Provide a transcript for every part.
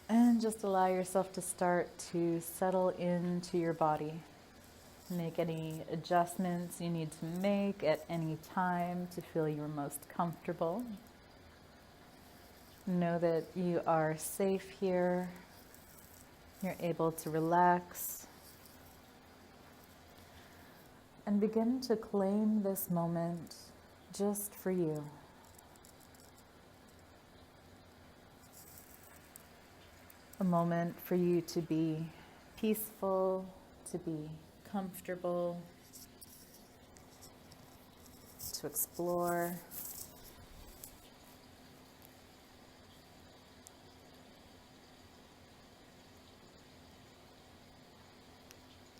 And just allow yourself to start to settle into your body. Make any adjustments you need to make at any time to feel you're most comfortable. Know that you are safe here. You're able to relax. And begin to claim this moment just for you. A moment for you to be peaceful, to be comfortable, to explore.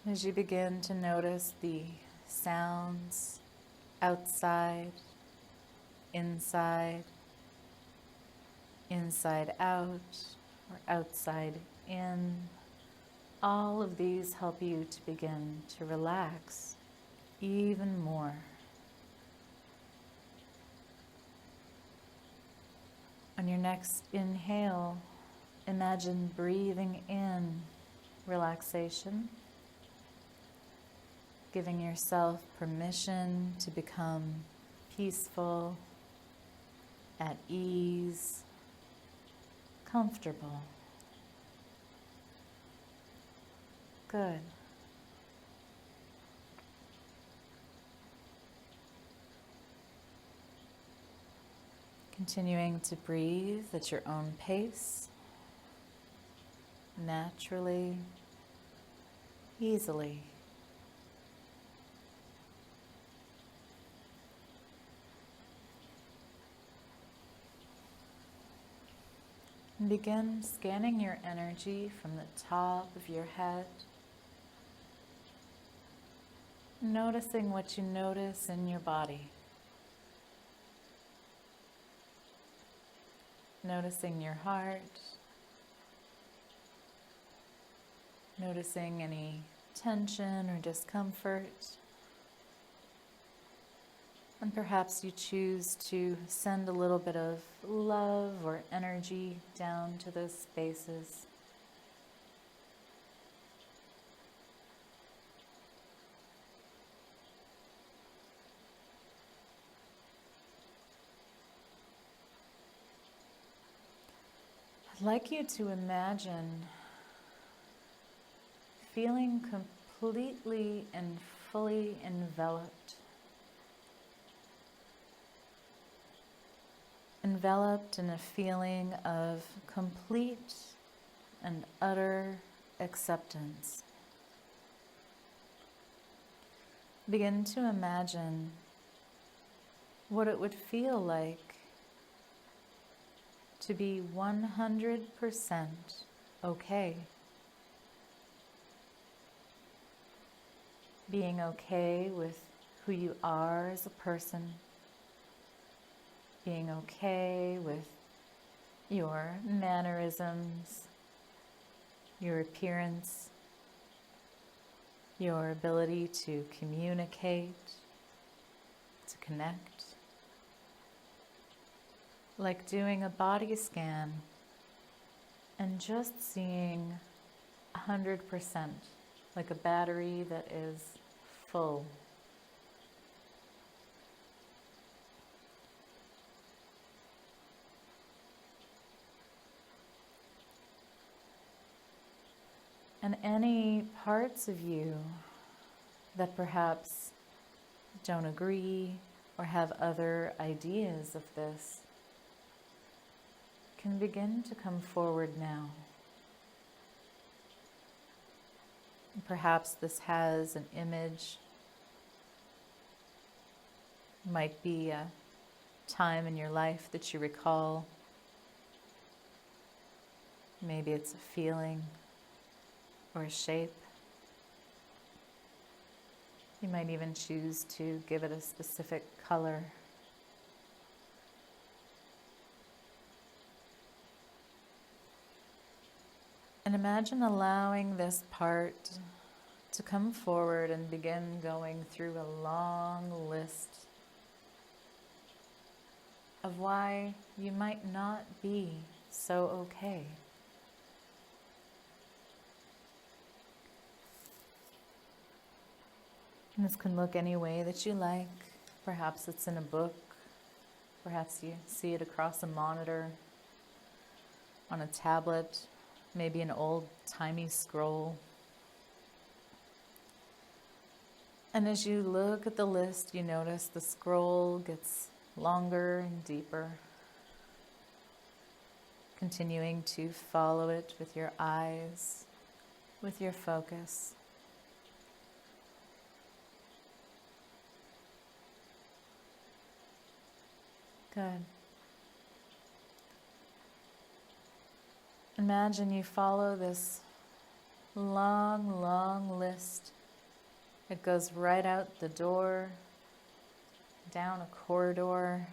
As you begin to notice the sounds outside, inside, inside out, or outside in, all of these help you to begin to relax even more. On your next inhale, imagine breathing in relaxation, giving yourself permission to become peaceful, at ease, comfortable. Good. Continuing to breathe at your own pace, naturally, easily. And begin scanning your energy from the top of your head, noticing what you notice in your body. Noticing your heart, noticing any tension or discomfort. And perhaps you choose to send a little bit of love or energy down to those spaces. I'd like you to imagine feeling completely and fully enveloped. Enveloped in a feeling of complete and utter acceptance. Begin to imagine what it would feel like to be 100% okay. Being okay with who you are as a person. Being okay with your mannerisms, your appearance, your ability to communicate, to connect. Like doing a body scan and just seeing 100%, like a battery that is full. And any parts of you that perhaps don't agree or have other ideas of this can begin to come forward now. Perhaps this has an image, might be a time in your life that you recall. Maybe it's a feeling or a shape. You might even choose to give it a specific color. And imagine allowing this part to come forward and begin going through a long list of why you might not be so okay. And this can look any way that you like. Perhaps it's in a book. Perhaps you see it across a monitor, on a tablet, maybe an old-timey scroll. And as you look at the list, you notice the scroll gets longer and deeper, continuing to follow it with your eyes, with your focus. Good. Imagine you follow this long, long list. It goes right out the door, down a corridor,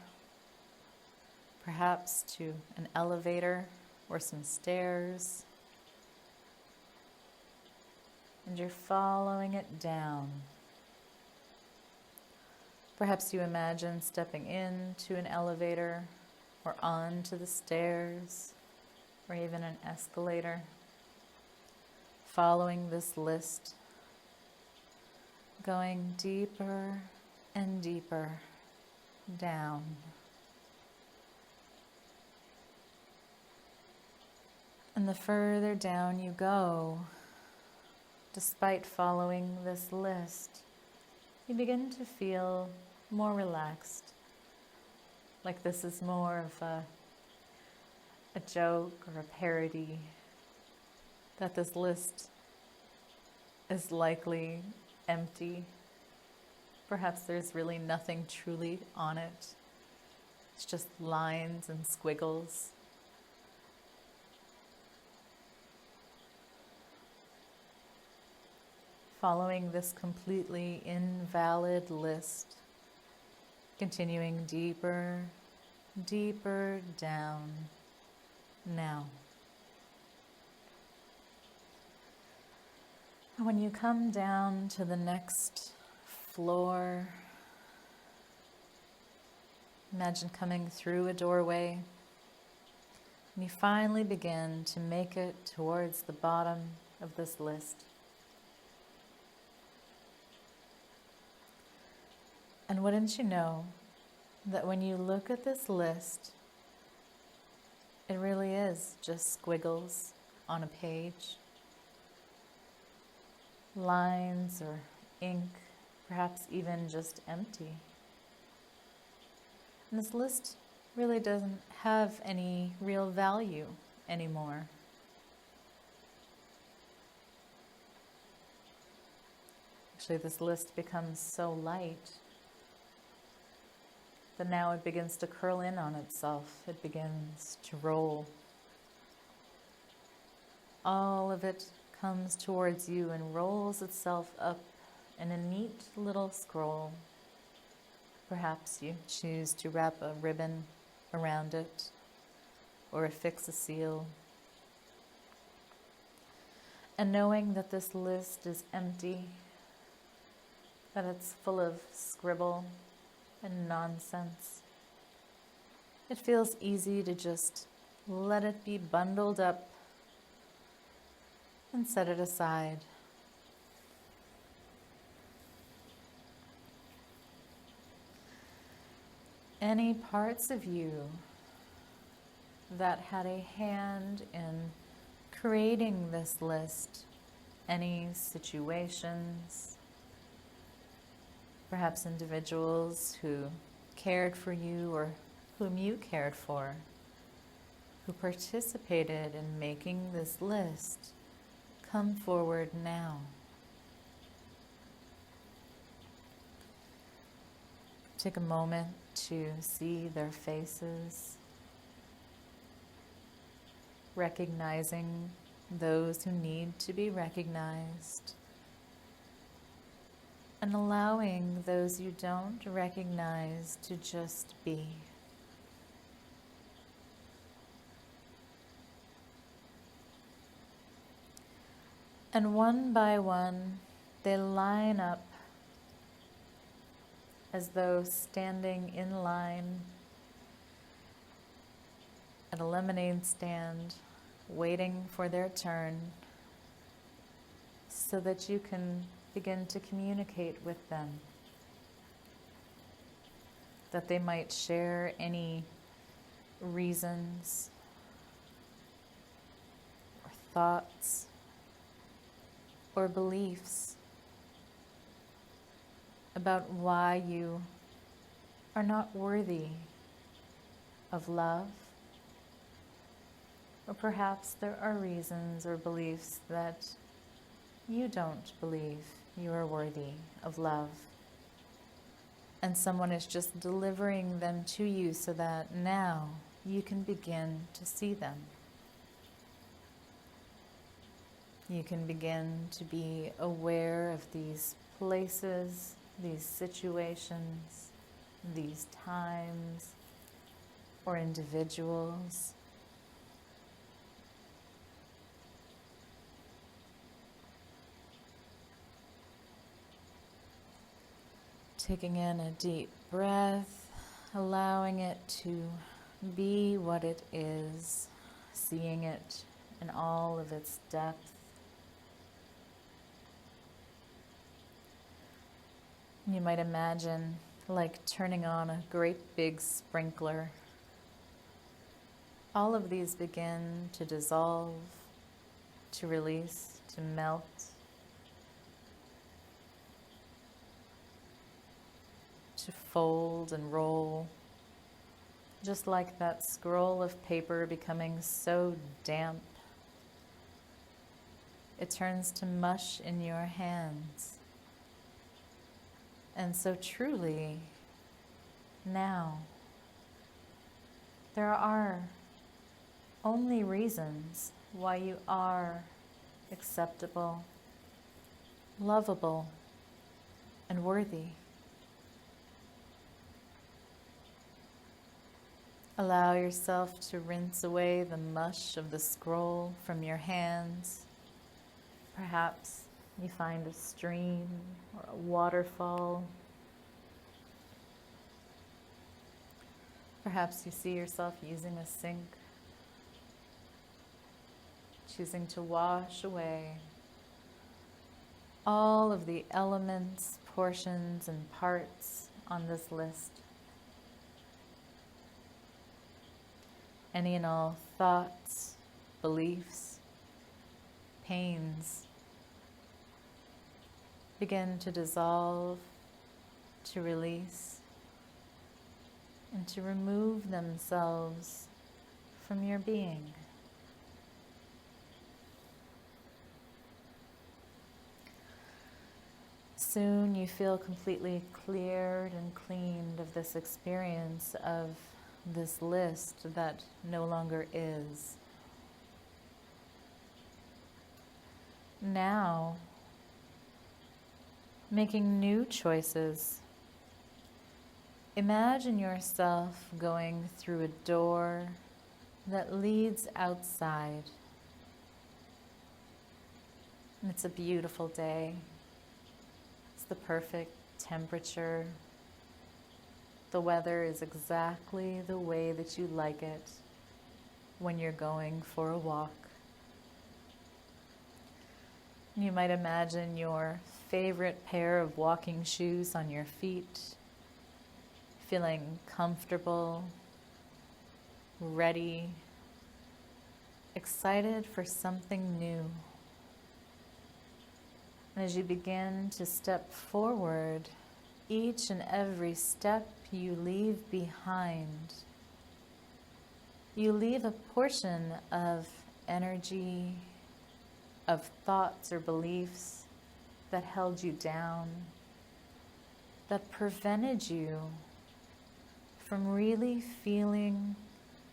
perhaps to an elevator or some stairs. And you're following it down. Perhaps you imagine stepping into an elevator or onto the stairs or even an escalator, following this list, going deeper and deeper down. And the further down you go, despite following this list, you begin to feel more relaxed, like this is more of a joke or a parody, that this list is likely empty. Perhaps there's really nothing truly on it. It's just lines and squiggles. Following this completely invalid list, continuing deeper, deeper down now. And when you come down to the next floor, imagine coming through a doorway, and you finally begin to make it towards the bottom of this list. And wouldn't you know that when you look at this list, it really is just squiggles on a page, lines or ink, perhaps even just empty. And this list really doesn't have any real value anymore. Actually, this list becomes so light that now it begins to curl in on itself. It begins to roll. All of it comes towards you and rolls itself up in a neat little scroll. Perhaps you choose to wrap a ribbon around it or affix a seal. And knowing that this list is empty, that it's full of scribble and nonsense, it feels easy to just let it be bundled up and set it aside. Any parts of you that had a hand in creating this list, any situations, perhaps individuals who cared for you or whom you cared for, who participated in making this list, come forward now. Take a moment to see their faces, recognizing those who need to be recognized, and allowing those you don't recognize to just be. And one by one, they line up as though standing in line at a lemonade stand, waiting for their turn, so that you can begin to communicate with them, that they might share any reasons or thoughts or beliefs about why you are not worthy of love. Or perhaps there are reasons or beliefs that you don't believe you are worthy of love. And someone is just delivering them to you so that now you can begin to see them. You can begin to be aware of these places, these situations, these times, or individuals. Taking in a deep breath, allowing it to be what it is, seeing it in all of its depth. You might imagine like turning on a great big sprinkler. All of these begin to dissolve, to release, to melt. To fold and roll, just like that scroll of paper becoming so damp, it turns to mush in your hands. And so truly, now, there are only reasons why you are acceptable, lovable, and worthy. Allow yourself to rinse away the mush of the scroll from your hands. Perhaps you find a stream or a waterfall. Perhaps you see yourself using a sink, choosing to wash away all of the elements, portions, and parts on this list. Any and all thoughts, beliefs, pains begin to dissolve, to release, and to remove themselves from your being. Soon you feel completely cleared and cleaned of this experience of this list that no longer is. Now, making new choices. Imagine yourself going through a door that leads outside. And it's a beautiful day. It's the perfect temperature. The weather is exactly the way that you like it when you're going for a walk. You might imagine your favorite pair of walking shoes on your feet, feeling comfortable, ready, excited for something new. And as you begin to step forward, each and every step you leave behind, you leave a portion of energy, of thoughts or beliefs that held you down, that prevented you from really feeling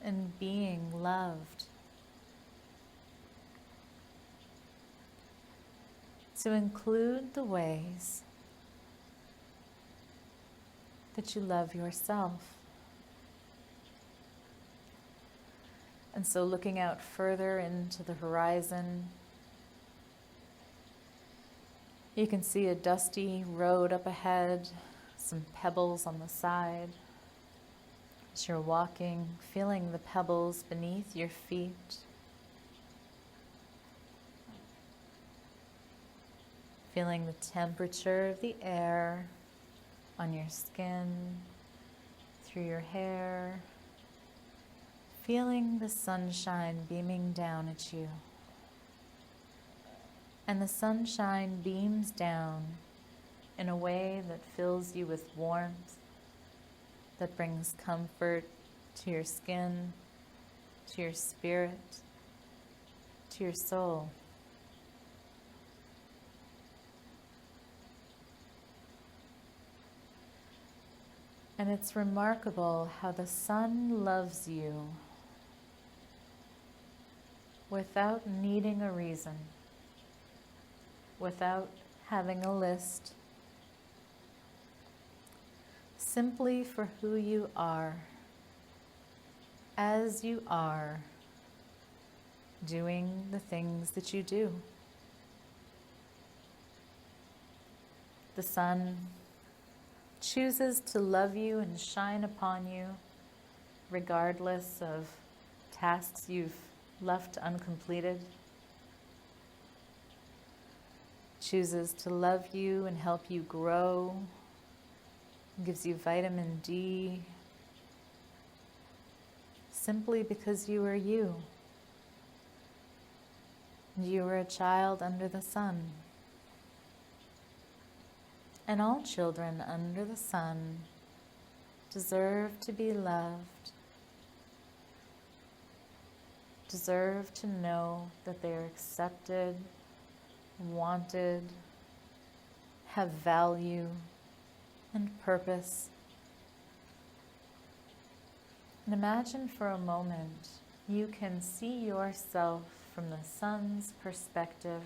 and being loved. To include the ways that you love yourself. And so looking out further into the horizon, you can see a dusty road up ahead, some pebbles on the side. As you're walking, feeling the pebbles beneath your feet. feeling the temperature of the air on your skin, through your hair, feeling the sunshine beaming down at you. And the sunshine beams down in a way that fills you with warmth, that brings comfort to your skin, to your spirit, to your soul. And it's remarkable how the sun loves you without needing a reason, without having a list, simply for who you are, as you are, doing the things that you do. The sun chooses to love you and shine upon you regardless of tasks you've left uncompleted. Chooses to love you and help you grow, gives you vitamin D, simply because you are you. You are a child under the sun. And all children under the sun deserve to be loved, deserve to know that they are accepted, wanted, have value and purpose. And imagine for a moment you can see yourself from the sun's perspective.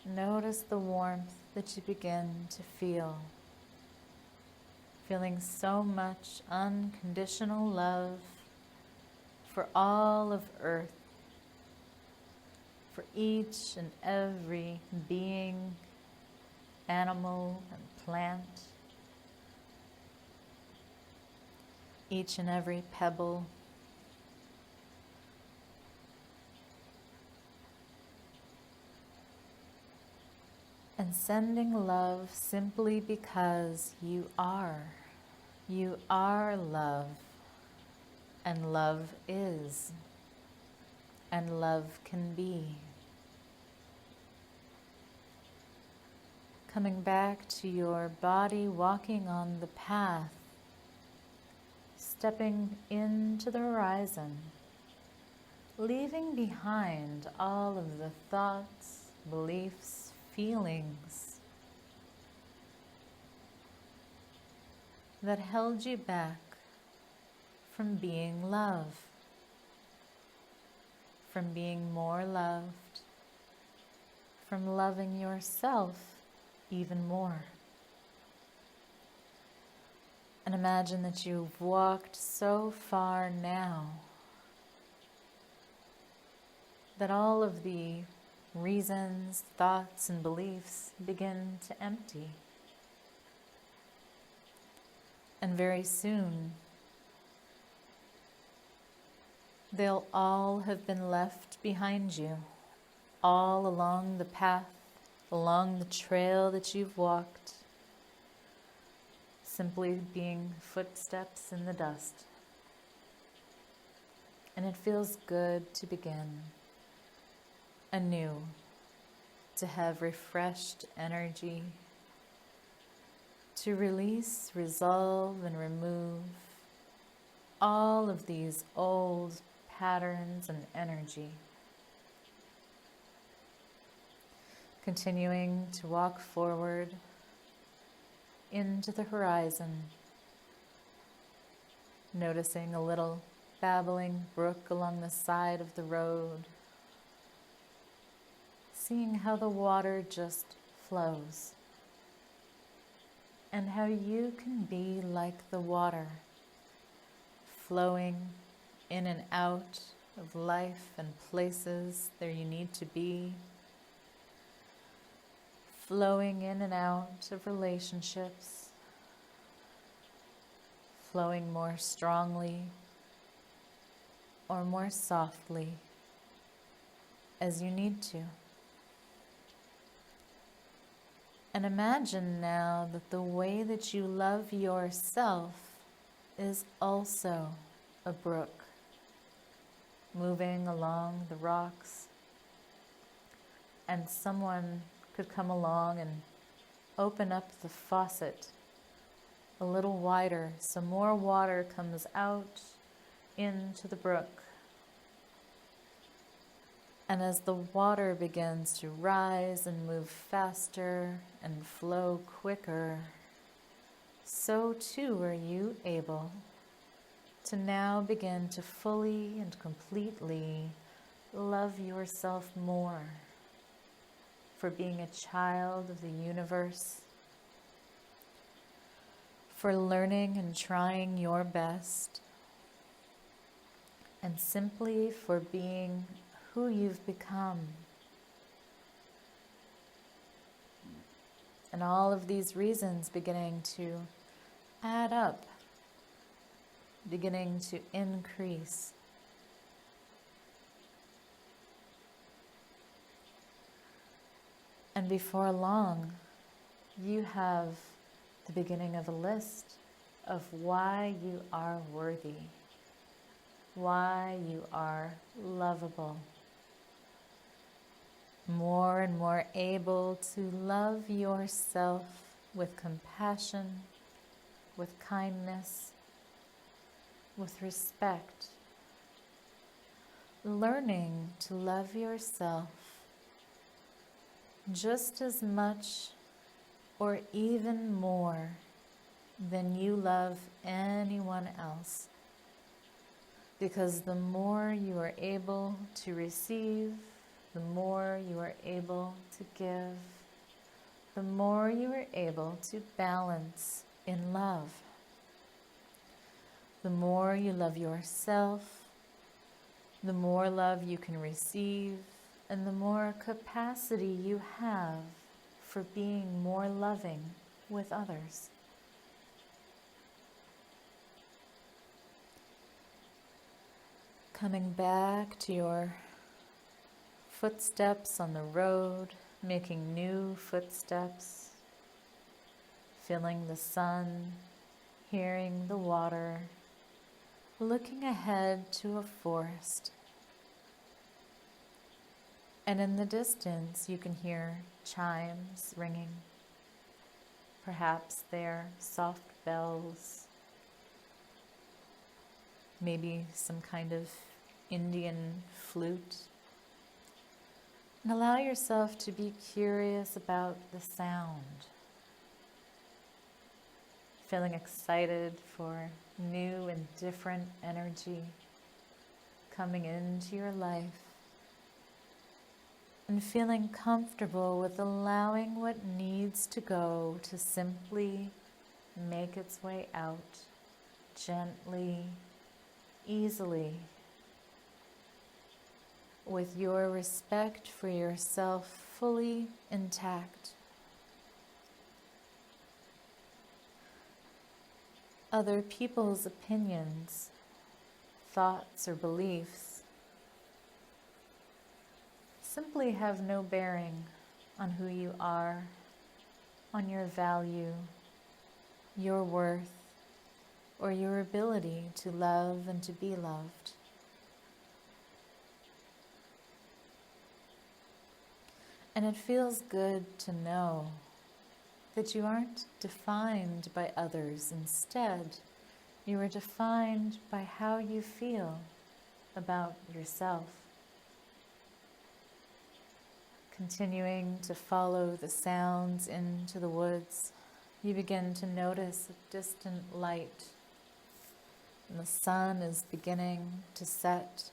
Notice the warmth that you begin to feel. Feeling so much unconditional love for all of Earth, for each and every being, animal and plant, each and every pebble, and sending love simply because you are. You are love, and love is, and love can be. Coming back to your body, walking on the path, stepping into the horizon, leaving behind all of the thoughts, beliefs, feelings that held you back from being love, from being more loved, from loving yourself even more. And imagine that you've walked so far now that all of the reasons, thoughts, and beliefs begin to empty. And very soon, they'll all have been left behind you, all along the path, along the trail that you've walked, simply being footsteps in the dust. And it feels good to begin anew, to have refreshed energy, to release, resolve, and remove all of these old patterns and energy. Continuing to walk forward into the horizon, noticing a little babbling brook along the side of the road, seeing how the water just flows, and how you can be like the water, flowing in and out of life and places there you need to be, flowing in and out of relationships, flowing more strongly or more softly as you need to. And imagine now that the way that you love yourself is also a brook moving along the rocks. And someone could come along and open up the faucet a little wider so more water comes out into the brook. And as the water begins to rise and move faster and flow quicker, so too are you able to now begin to fully and completely love yourself more for being a child of the universe, for learning and trying your best, and simply for being who you've become. And all of these reasons beginning to add up, beginning to increase. And before long, you have the beginning of a list of why you are worthy, why you are lovable, more and more able to love yourself with compassion, with kindness, with respect, learning to love yourself just as much or even more than you love anyone else. Because the more you are able to receive, the more you are able to give, the more you are able to balance in love. The more you love yourself, the more love you can receive, and the more capacity you have for being more loving with others. Coming back to your footsteps on the road, making new footsteps, feeling the sun, hearing the water, looking ahead to a forest. And in the distance, you can hear chimes ringing. Perhaps they're soft bells, maybe some kind of Indian flute. And allow yourself to be curious about the sound, feeling excited for new and different energy coming into your life, and feeling comfortable with allowing what needs to go to simply make its way out gently, easily, with your respect for yourself fully intact. Other people's opinions, thoughts, or beliefs simply have no bearing on who you are, on your value, your worth, or your ability to love and to be loved. And it feels good to know that you aren't defined by others. Instead, you are defined by how you feel about yourself. Continuing to follow the sounds into the woods, you begin to notice a distant light, and the sun is beginning to set.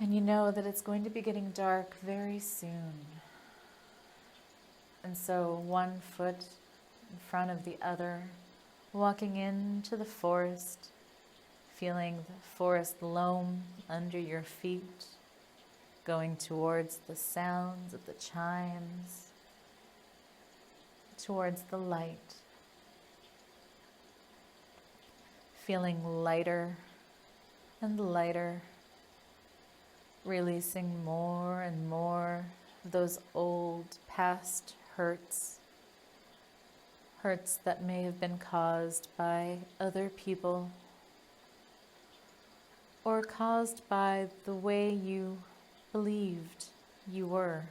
And you know that it's going to be getting dark very soon. And so one foot in front of the other, walking into the forest, feeling the forest loam under your feet, going towards the sounds of the chimes, towards the light, feeling lighter and lighter, releasing more and more those old past hurts, hurts that may have been caused by other people or caused by the way you believed you were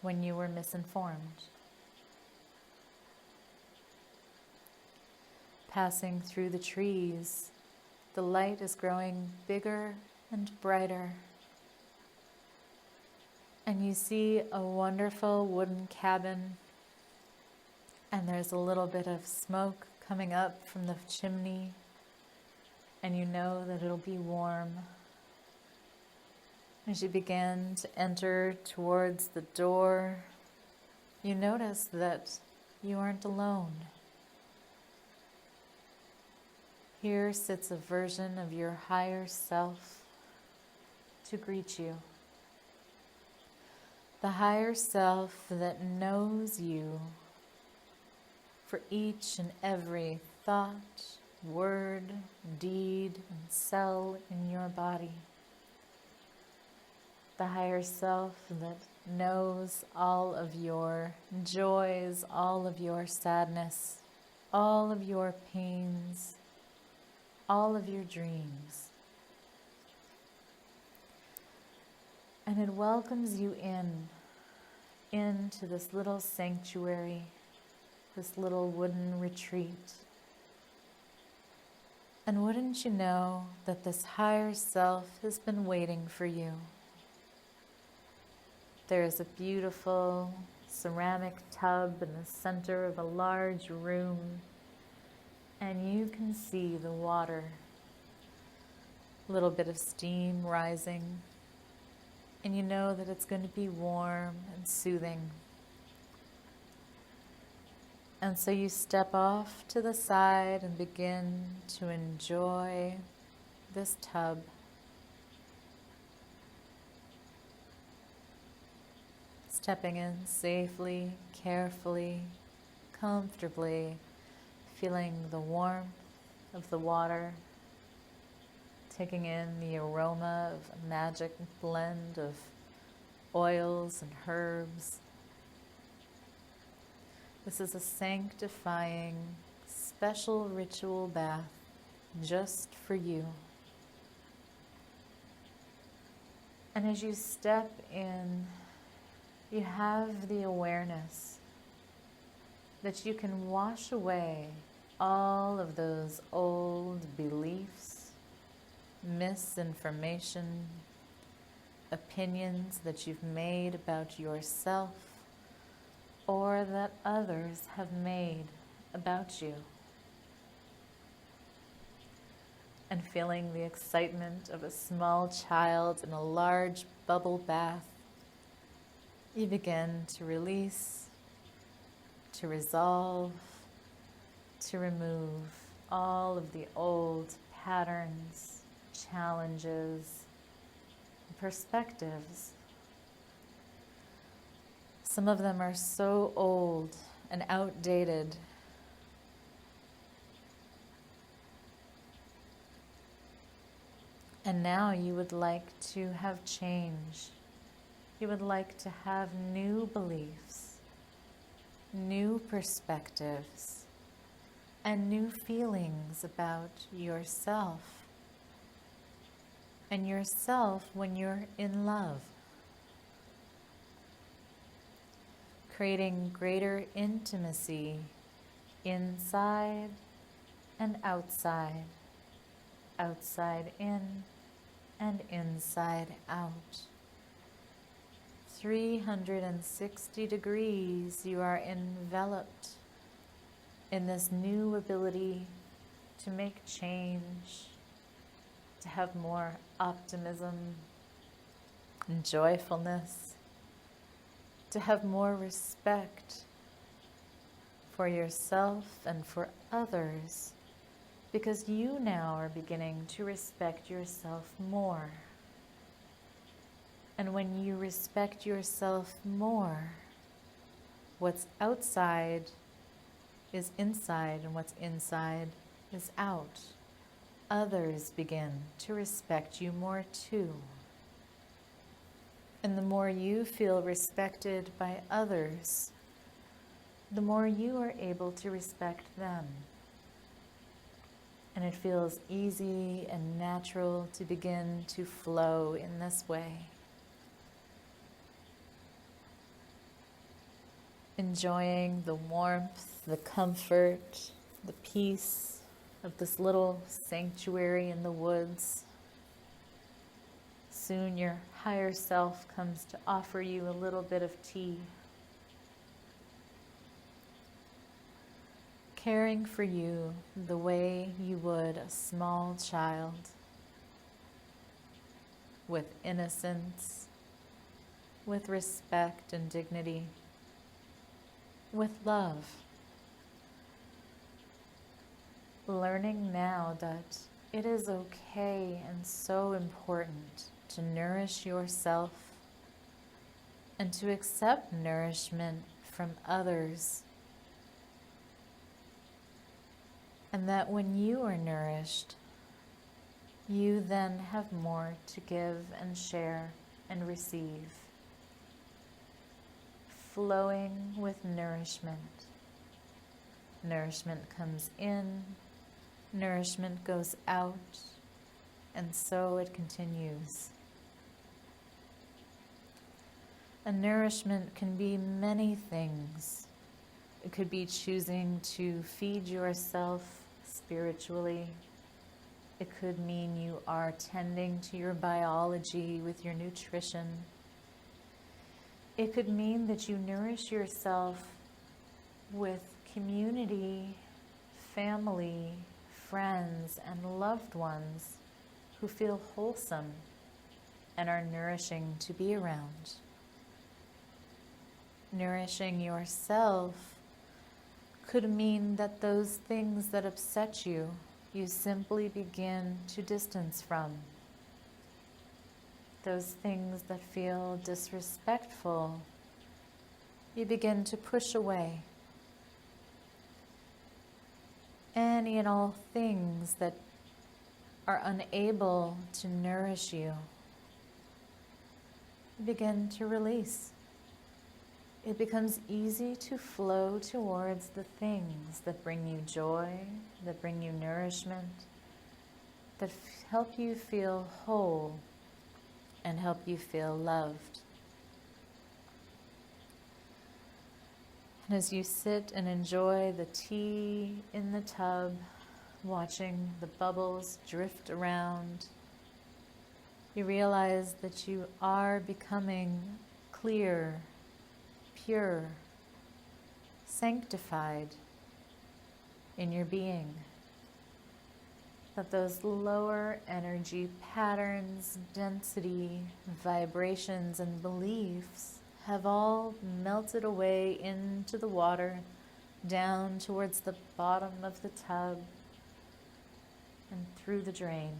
when you were misinformed. Passing through the trees, the light is growing bigger and brighter. And you see a wonderful wooden cabin, and there's a little bit of smoke coming up from the chimney, and you know that it'll be warm. As you begin to enter towards the door, you notice that you aren't alone. Here sits a version of your higher self to greet you. The higher self that knows you for each and every thought, word, deed, and cell in your body. The higher self that knows all of your joys, all of your sadness, all of your pains, all of your dreams. And it welcomes you into this little sanctuary, this little wooden retreat. And wouldn't you know that this higher self has been waiting for you? There is a beautiful ceramic tub in the center of a large room, and you can see the water, a little bit of steam rising, and you know that it's going to be warm and soothing. And so you step off to the side and begin to enjoy this tub. Stepping in safely, carefully, comfortably, feeling the warmth of the water, taking in the aroma of a magic blend of oils and herbs. This is a sanctifying, special ritual bath just for you. And as you step in, you have the awareness that you can wash away all of those old beliefs, misinformation, opinions that you've made about yourself or that others have made about you. And feeling the excitement of a small child in a large bubble bath, you begin to release, to resolve, to remove all of the old patterns, challenges, and perspectives. Some of them are so old and outdated. And now you would like to have change. You would like to have new beliefs, new perspectives, and new feelings about yourself. And yourself when you're in love. Creating greater intimacy inside and outside, outside in and inside out. 360 degrees, you are enveloped in this new ability to make change, to have more optimism and joyfulness, to have more respect for yourself and for others, because you now are beginning to respect yourself more. And when you respect yourself more, what's outside is inside, and what's inside is out. Others begin to respect you more too. And the more you feel respected by others, the more you are able to respect them. And it feels easy and natural to begin to flow in this way. Enjoying the warmth, the comfort, the peace of this little sanctuary in the woods. Soon your higher self comes to offer you a little bit of tea. Caring for you the way you would a small child, with innocence, with respect and dignity, with love. Learning now that it is okay and so important to nourish yourself and to accept nourishment from others. And that when you are nourished, you then have more to give and share and receive. Flowing with nourishment. Nourishment comes in, nourishment goes out, and so it continues. And nourishment can be many things. It could be choosing to feed yourself spiritually. It could mean you are tending to your biology with your nutrition. It could mean that you nourish yourself with community, family, friends, and loved ones who feel wholesome and are nourishing to be around. Nourishing yourself could mean that those things that upset you, you simply begin to distance from. Those things that feel disrespectful, you begin to push away. Any and all things that are unable to nourish you, you begin to release. It becomes easy to flow towards the things that bring you joy, that bring you nourishment, that help you feel whole and help you feel loved. And as you sit and enjoy the tea in the tub, watching the bubbles drift around, you realize that you are becoming clear, pure, sanctified in your being. That those lower energy patterns, density, vibrations, and beliefs have all melted away into the water, down towards the bottom of the tub and through the drain.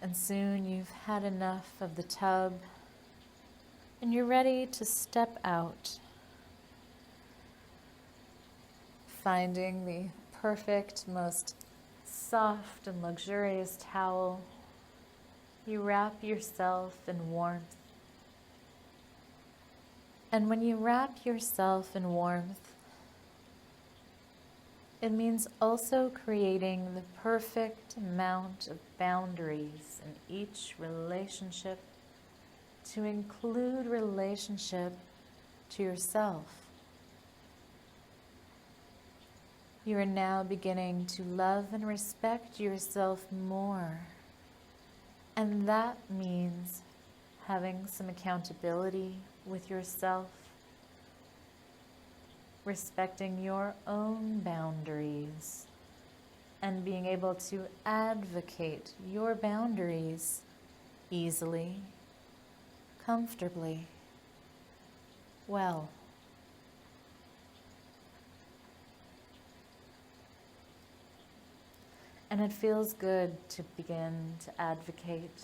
And soon you've had enough of the tub and you're ready to step out, finding the perfect, most soft and luxurious towel. You wrap yourself in warmth. And when you wrap yourself in warmth, it means also creating the perfect amount of boundaries in each relationship to include relationship to yourself. You are now beginning to love and respect yourself more. And that means having some accountability with yourself, respecting your own boundaries, and being able to advocate your boundaries easily, comfortably, well. And it feels good to begin to advocate.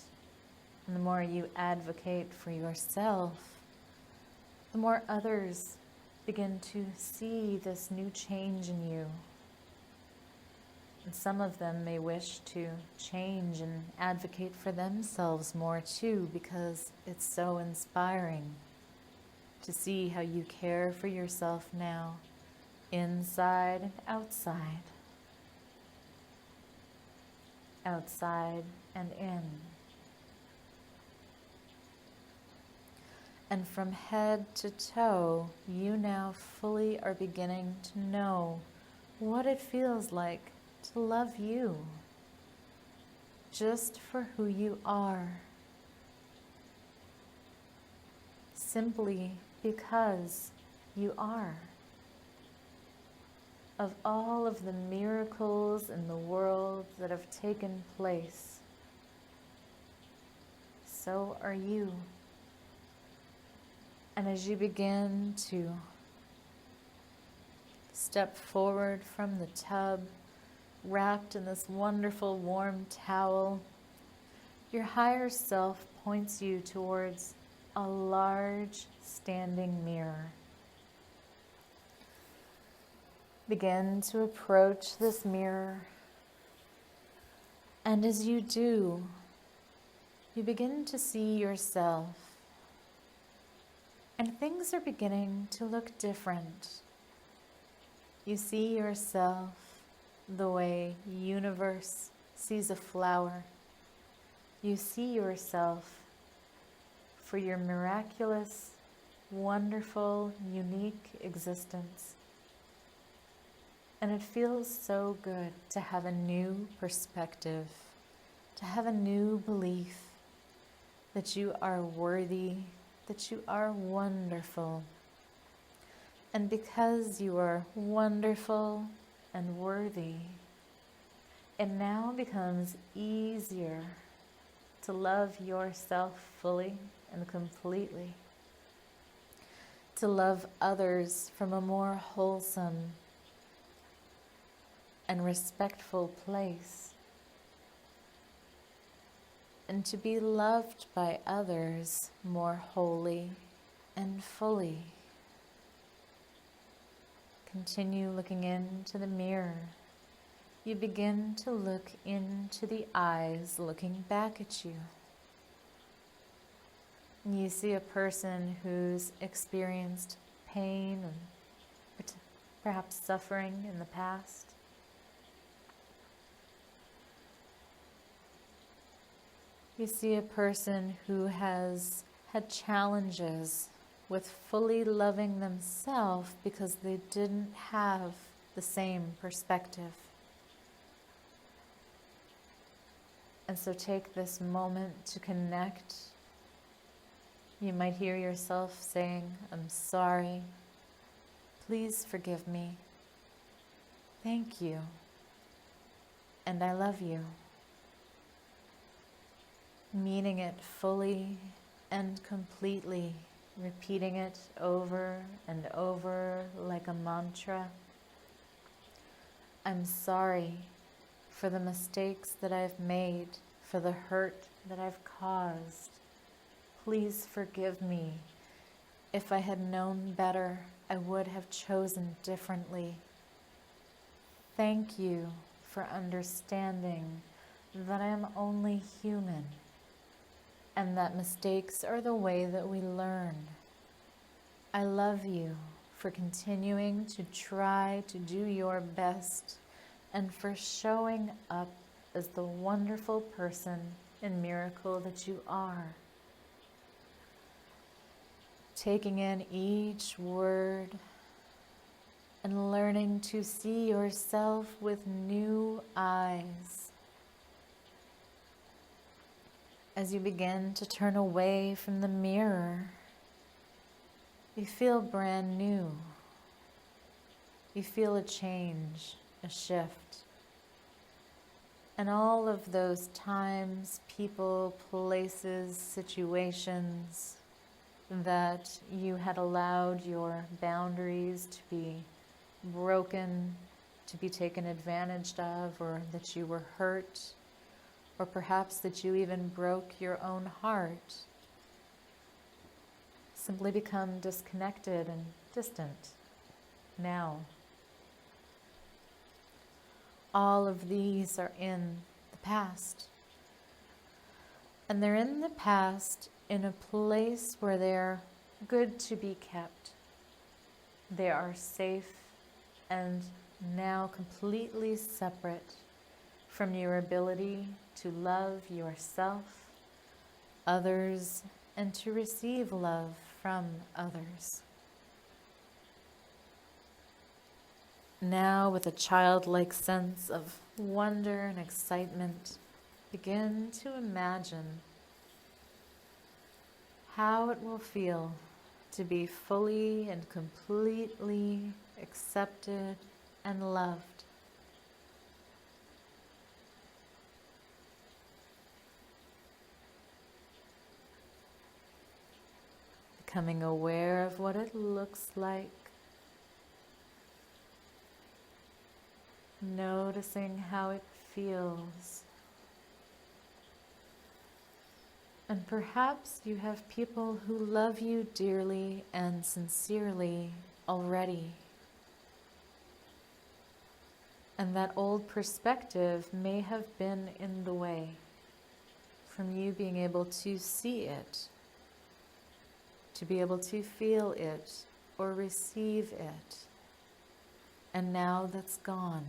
And the more you advocate for yourself, the more others begin to see this new change in you. And some of them may wish to change and advocate for themselves more too, because it's so inspiring to see how you care for yourself now, inside and outside, outside and in. And from head to toe, you now fully are beginning to know what it feels like to love you, just for who you are, simply because you are. Of all of the miracles in the world that have taken place, so are you. And as you begin to step forward from the tub, wrapped in this wonderful warm towel, your higher self points you towards a large standing mirror. Begin to approach this mirror, and as you do, you begin to see yourself. And things are beginning to look different. You see yourself the way the universe sees a flower. You see yourself for your miraculous, wonderful, unique existence. And it feels so good to have a new perspective, to have a new belief that you are worthy, that you are wonderful. And because you are wonderful and worthy, it now becomes easier to love yourself fully and completely, to love others from a more wholesome and respectful place, and to be loved by others more wholly and fully. Continue looking into the mirror. You begin to look into the eyes looking back at you. You see a person who's experienced pain and perhaps suffering in the past. You see a person who has had challenges with fully loving themselves because they didn't have the same perspective. And so take this moment to connect. You might hear yourself saying, "I'm sorry. Please forgive me. Thank you. And I love you." Meaning it fully and completely, repeating it over and over like a mantra. I'm sorry for the mistakes that I've made, for the hurt that I've caused. Please forgive me. If I had known better, I would have chosen differently. Thank you for understanding that I am only human, and that mistakes are the way that we learn. I love you for continuing to try to do your best and for showing up as the wonderful person and miracle that you are. Taking in each word and learning to see yourself with new eyes. As you begin to turn away from the mirror, you feel brand new. You feel a change, a shift. And all of those times, people, places, situations that you had allowed your boundaries to be broken, to be taken advantage of, or that you were hurt, or perhaps that you even broke your own heart, simply become disconnected and distant now. all of these are in the past. And they're in the past in a place where they're good to be kept. They are safe and now completely separate from your ability to love yourself, others, and to receive love from others. Now, with a childlike sense of wonder and excitement, begin to imagine how it will feel to be fully and completely accepted and loved. Becoming aware of what it looks like. Noticing how it feels. And perhaps you have people who love you dearly and sincerely already. And that old perspective may have been in the way from you being able to see it, to be able to feel it or receive it. And now that's gone.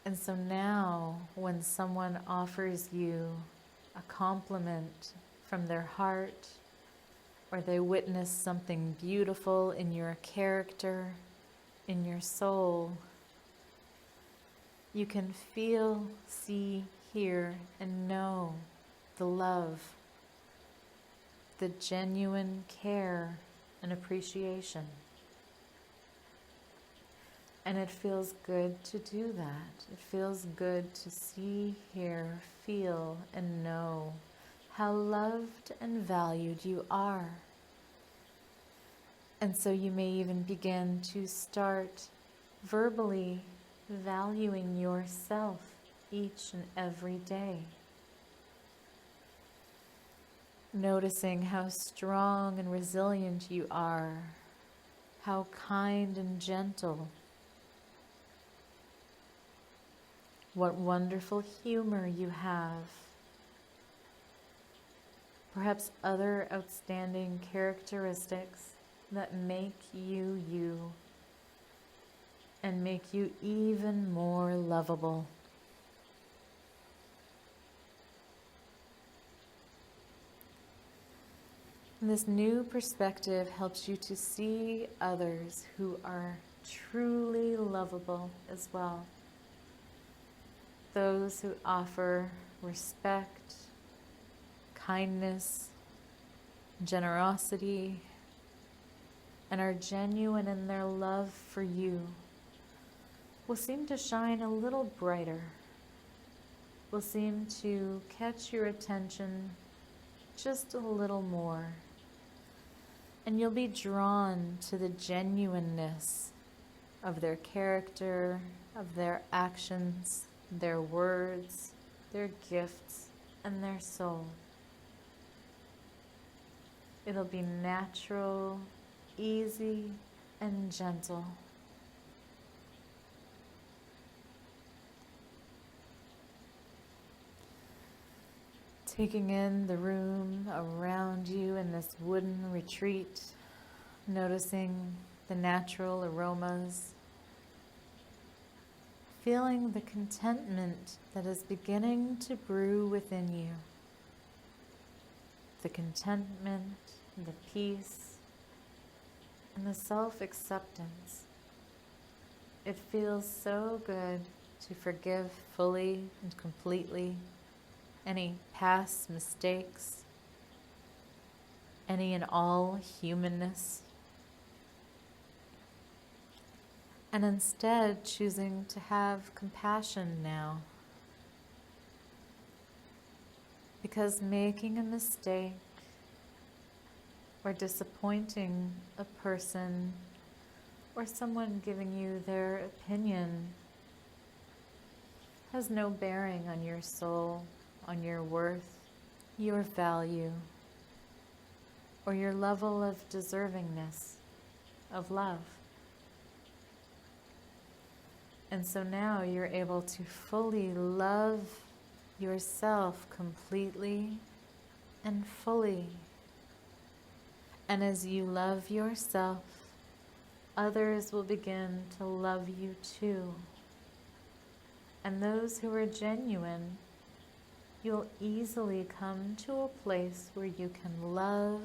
And so now, when someone offers you a compliment from their heart, or they witness something beautiful in your character, in your soul, you can feel, see, hear, and know the love, the genuine care and appreciation. And it feels good to do that. It feels good to see, hear, feel, and know how loved and valued you are. And so you may even begin to start verbally valuing yourself each and every day. Noticing how strong and resilient you are, how kind and gentle. What wonderful humor you have. Perhaps other outstanding characteristics that make you you and make you even more lovable. And this new perspective helps you to see others who are truly lovable as well. Those who offer respect, kindness, generosity, and are genuine in their love for you will seem to shine a little brighter, will seem to catch your attention just a little more, and you'll be drawn to the genuineness of their character, of their actions, their words, their gifts, and their soul. It'll be natural, easy, and gentle. Taking in the room around you in this wooden retreat, noticing the natural aromas, feeling the contentment that is beginning to brew within you. The contentment, the peace, and the self-acceptance. It feels so good to forgive fully and completely any past mistakes, any and all humanness, and instead choosing to have compassion now. Because making a mistake or disappointing a person or someone giving you their opinion has no bearing on your soul, on your worth, your value, or your level of deservingness of love. And so now you're able to fully love yourself completely and fully. And as you love yourself, others will begin to love you too. And those who are genuine, you'll easily come to a place where you can love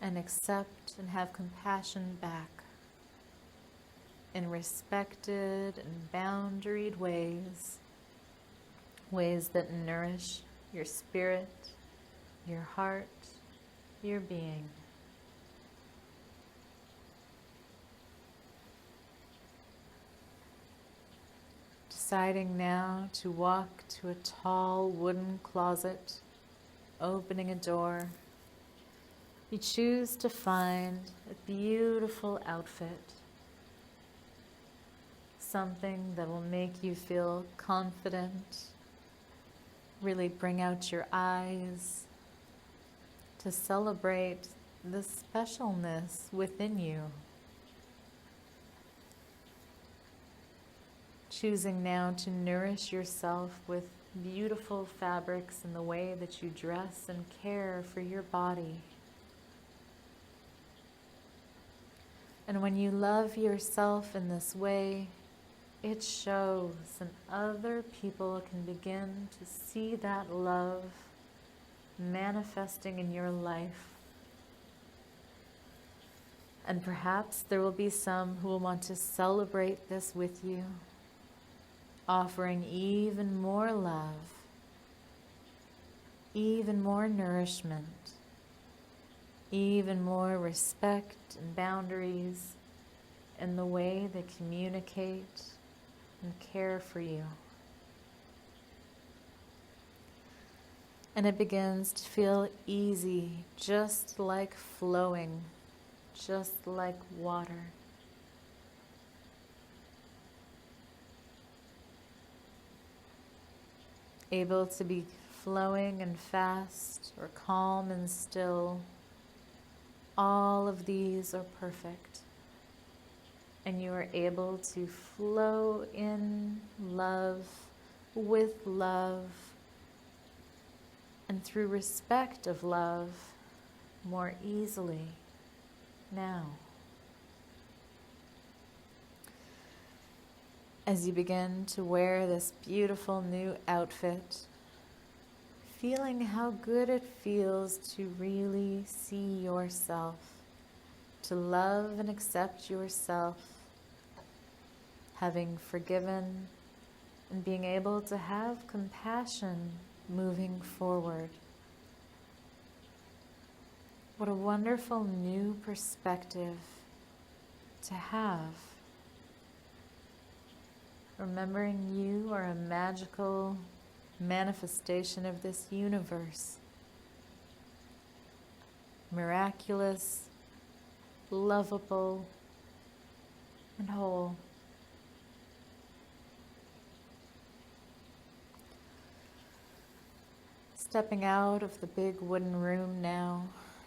and accept and have compassion back in respected and boundaried ways, ways that nourish your spirit, your heart, your being. Deciding now to walk to a tall wooden closet, opening a door, you choose to find a beautiful outfit, something that will make you feel confident, really bring out your eyes to celebrate the specialness within you. Choosing now to nourish yourself with beautiful fabrics in the way that you dress and care for your body. And when you love yourself in this way, it shows, and other people can begin to see that love manifesting in your life. And perhaps there will be some who will want to celebrate this with you, offering even more love, even more nourishment, even more respect and boundaries in the way they communicate and care for you. And it begins to feel easy, just like flowing, just like water. Able to be flowing and fast or calm and still. All of these are perfect. And you are able to flow in love, with love, and through respect of love more easily now. As you begin to wear this beautiful new outfit, feeling how good it feels to really see yourself, to love and accept yourself, having forgiven and being able to have compassion moving forward. What a wonderful new perspective to have. Remembering you are a magical manifestation of this universe. Miraculous, lovable, and whole. Stepping out of the big wooden room now,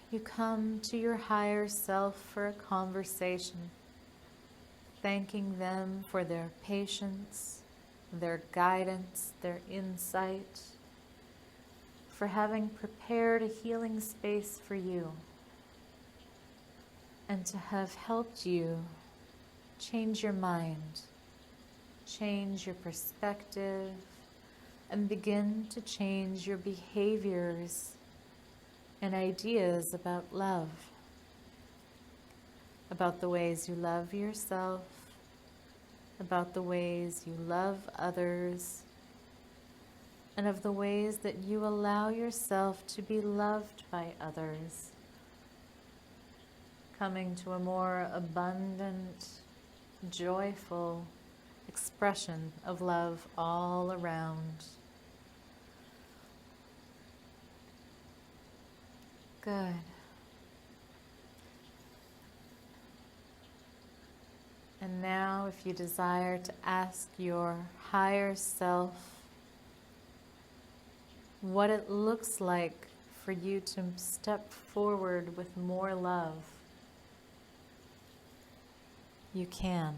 you come to your higher self for a conversation, thanking them for their patience, their guidance, their insight, for having prepared a healing space for you, and to have helped you change your mind, change your perspective, and begin to change your behaviors and ideas about love, about the ways you love yourself, about the ways you love others, and of the ways that you allow yourself to be loved by others, coming to a more abundant, joyful expression of love all around. Good. And now, if you desire to ask your higher self what it looks like for you to step forward with more love, you can.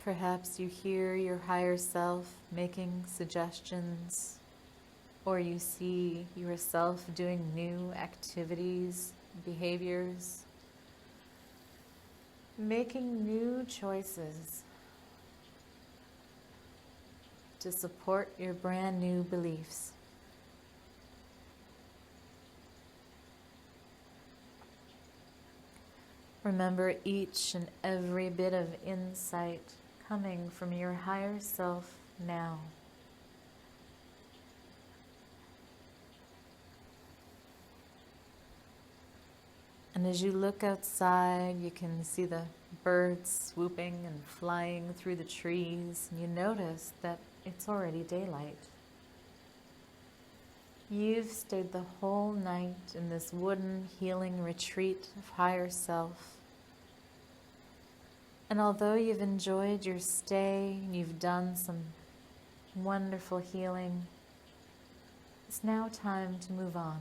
Perhaps you hear your higher self making suggestions, or you see yourself doing new activities, behaviors, making new choices to support your brand new beliefs. Remember each and every bit of insight coming from your higher self now. And as you look outside, you can see the birds swooping and flying through the trees, and you notice that it's already daylight. You've stayed the whole night in this wooden healing retreat of higher self. And although you've enjoyed your stay and you've done some wonderful healing, it's now time to move on.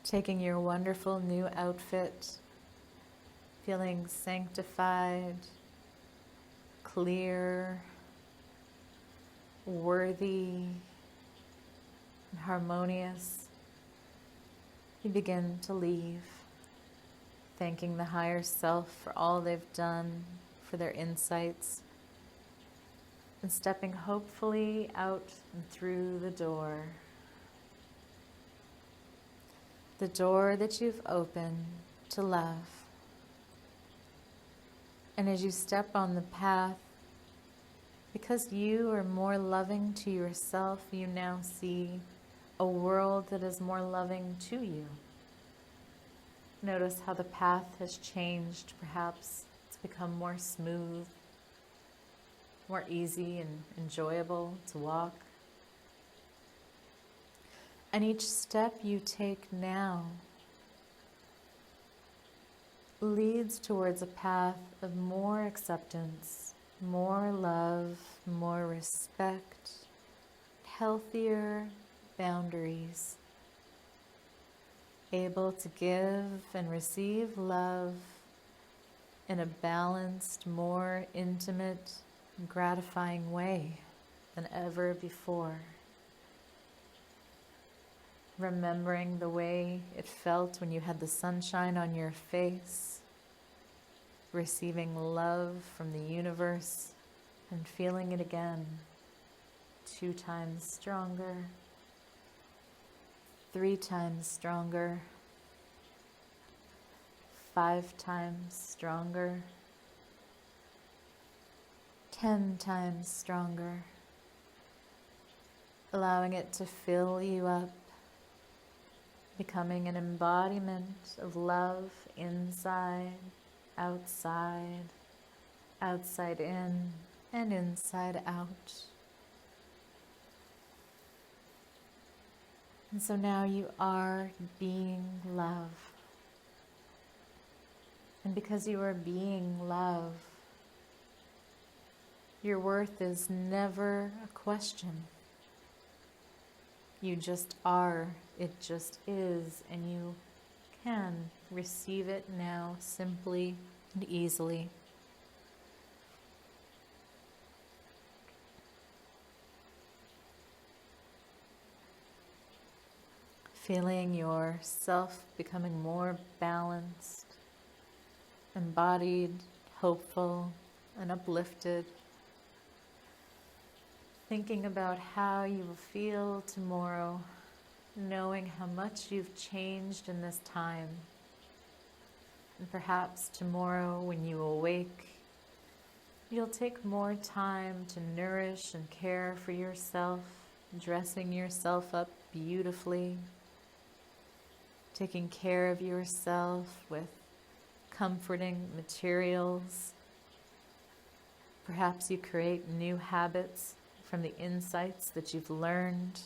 Taking your wonderful new outfit, feeling sanctified, clear, worthy, and harmonious, you begin to leave, thanking the higher self for all they've done, for their insights, and stepping hopefully out and through the door that you've opened to love. And as you step on the path, because you are more loving to yourself, you now see a world that is more loving to you. Notice how the path has changed. Perhaps it's become more smooth, more easy and enjoyable to walk. And each step you take now leads towards a path of more acceptance, more love, more respect, healthier boundaries, able to give and receive love in a balanced, more intimate, gratifying way than ever before. Remembering the way it felt when you had the sunshine on your face, receiving love from the universe and feeling it again, 2 times stronger, 3 times stronger, 5 times stronger, 10 times stronger, allowing it to fill you up, becoming an embodiment of love inside, outside, outside in, and inside out. And so now you are being love. And because you are being love, your worth is never a question. You just are, it just is, and you can receive it now simply and easily. Feeling yourself becoming more balanced, embodied, hopeful, and uplifted. Thinking about how you will feel tomorrow, knowing how much you've changed in this time. And perhaps tomorrow when you awake, you'll take more time to nourish and care for yourself, dressing yourself up beautifully, taking care of yourself with comforting materials. Perhaps you create new habits from the insights that you've learned,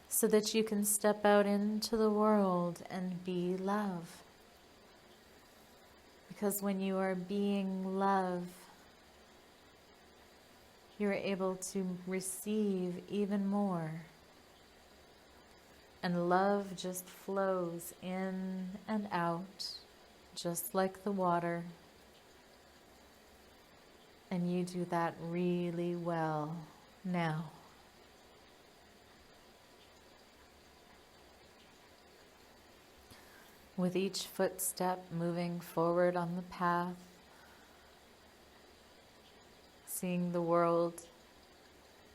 so that you can step out into the world and be love. Because when you are being love, you're able to receive even more. And love just flows in and out, just like the water. And you do that really well now. With each footstep moving forward on the path, seeing the world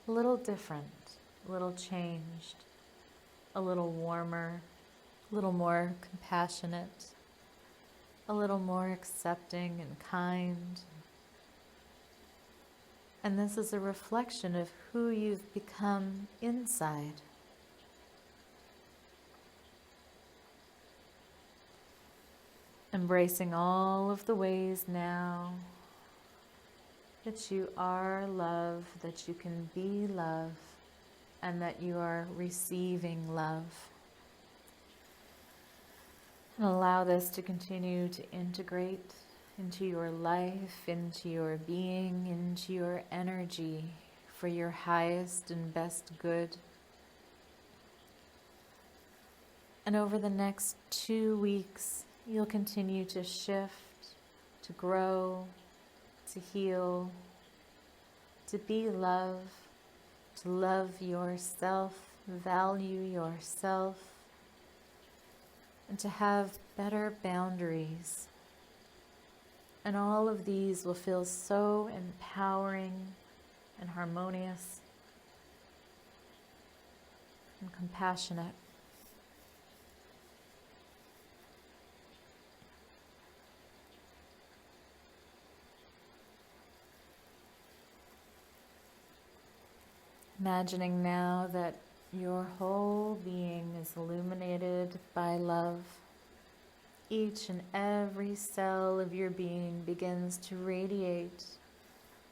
a little different, a little changed, a little warmer, a little more compassionate, a little more accepting and kind. And this is a reflection of who you've become inside. Embracing all of the ways now that you are love, that you can be love, and that you are receiving love. And allow this to continue to integrate into your life, into your being, into your energy for your highest and best good. And over the next 2 weeks, you'll continue to shift, to grow, to heal, to be love, to love yourself, value yourself, and to have better boundaries. And all of these will feel so empowering and harmonious and compassionate. Imagining now that your whole being is illuminated by love. Each and every cell of your being begins to radiate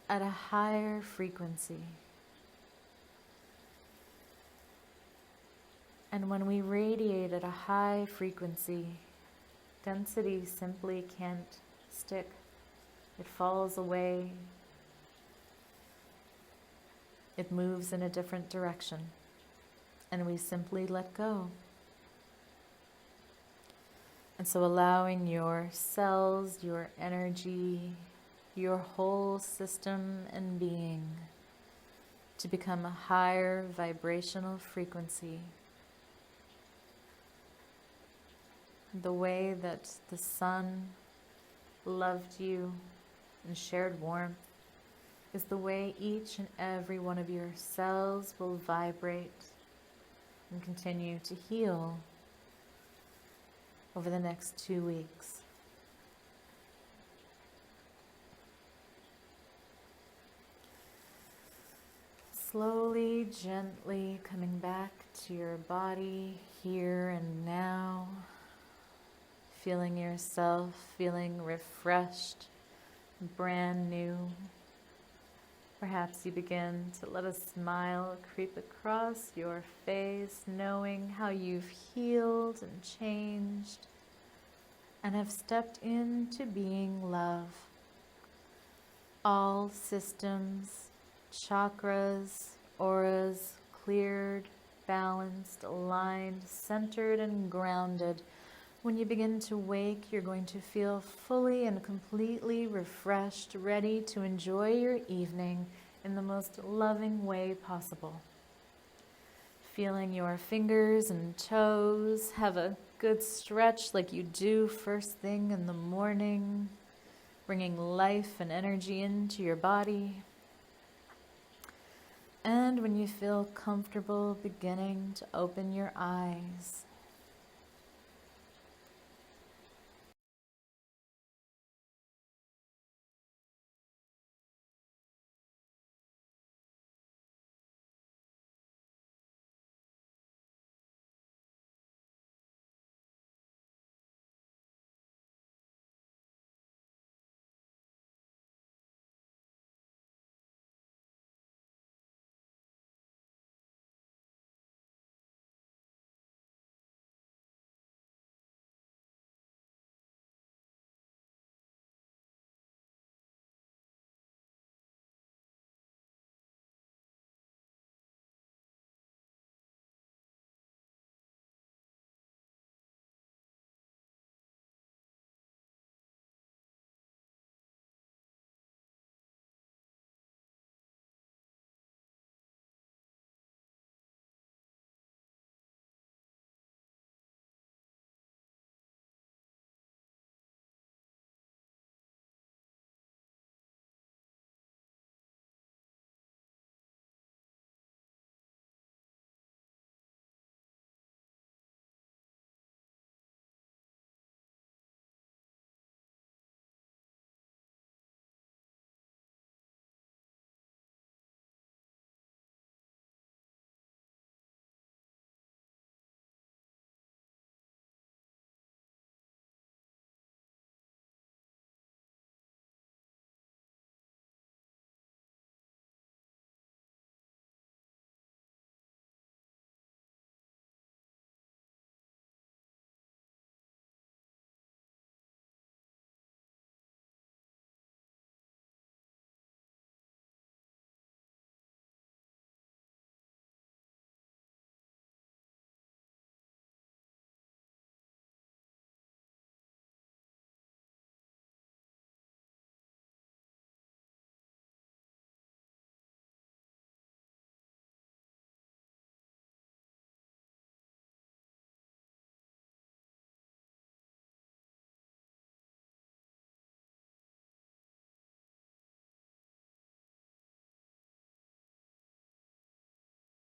at a higher frequency. And when we radiate at a high frequency, density simply can't stick. It falls away. It moves in a different direction, and we simply let go. And so allowing your cells, your energy, your whole system and being to become a higher vibrational frequency. The way that the sun loved you and shared warmth is the way each and every one of your cells will vibrate and continue to heal over the next 2 weeks. Slowly, gently coming back to your body here and now, feeling yourself, feeling refreshed, brand new. Perhaps you begin to let a smile creep across your face, knowing how you've healed and changed and have stepped into being love. All systems, chakras, auras cleared, balanced, aligned, centered, and grounded. When you begin to wake, you're going to feel fully and completely refreshed, ready to enjoy your evening in the most loving way possible. Feeling your fingers and toes, have a good stretch like you do first thing in the morning, bringing life and energy into your body. And when you feel comfortable, beginning to open your eyes.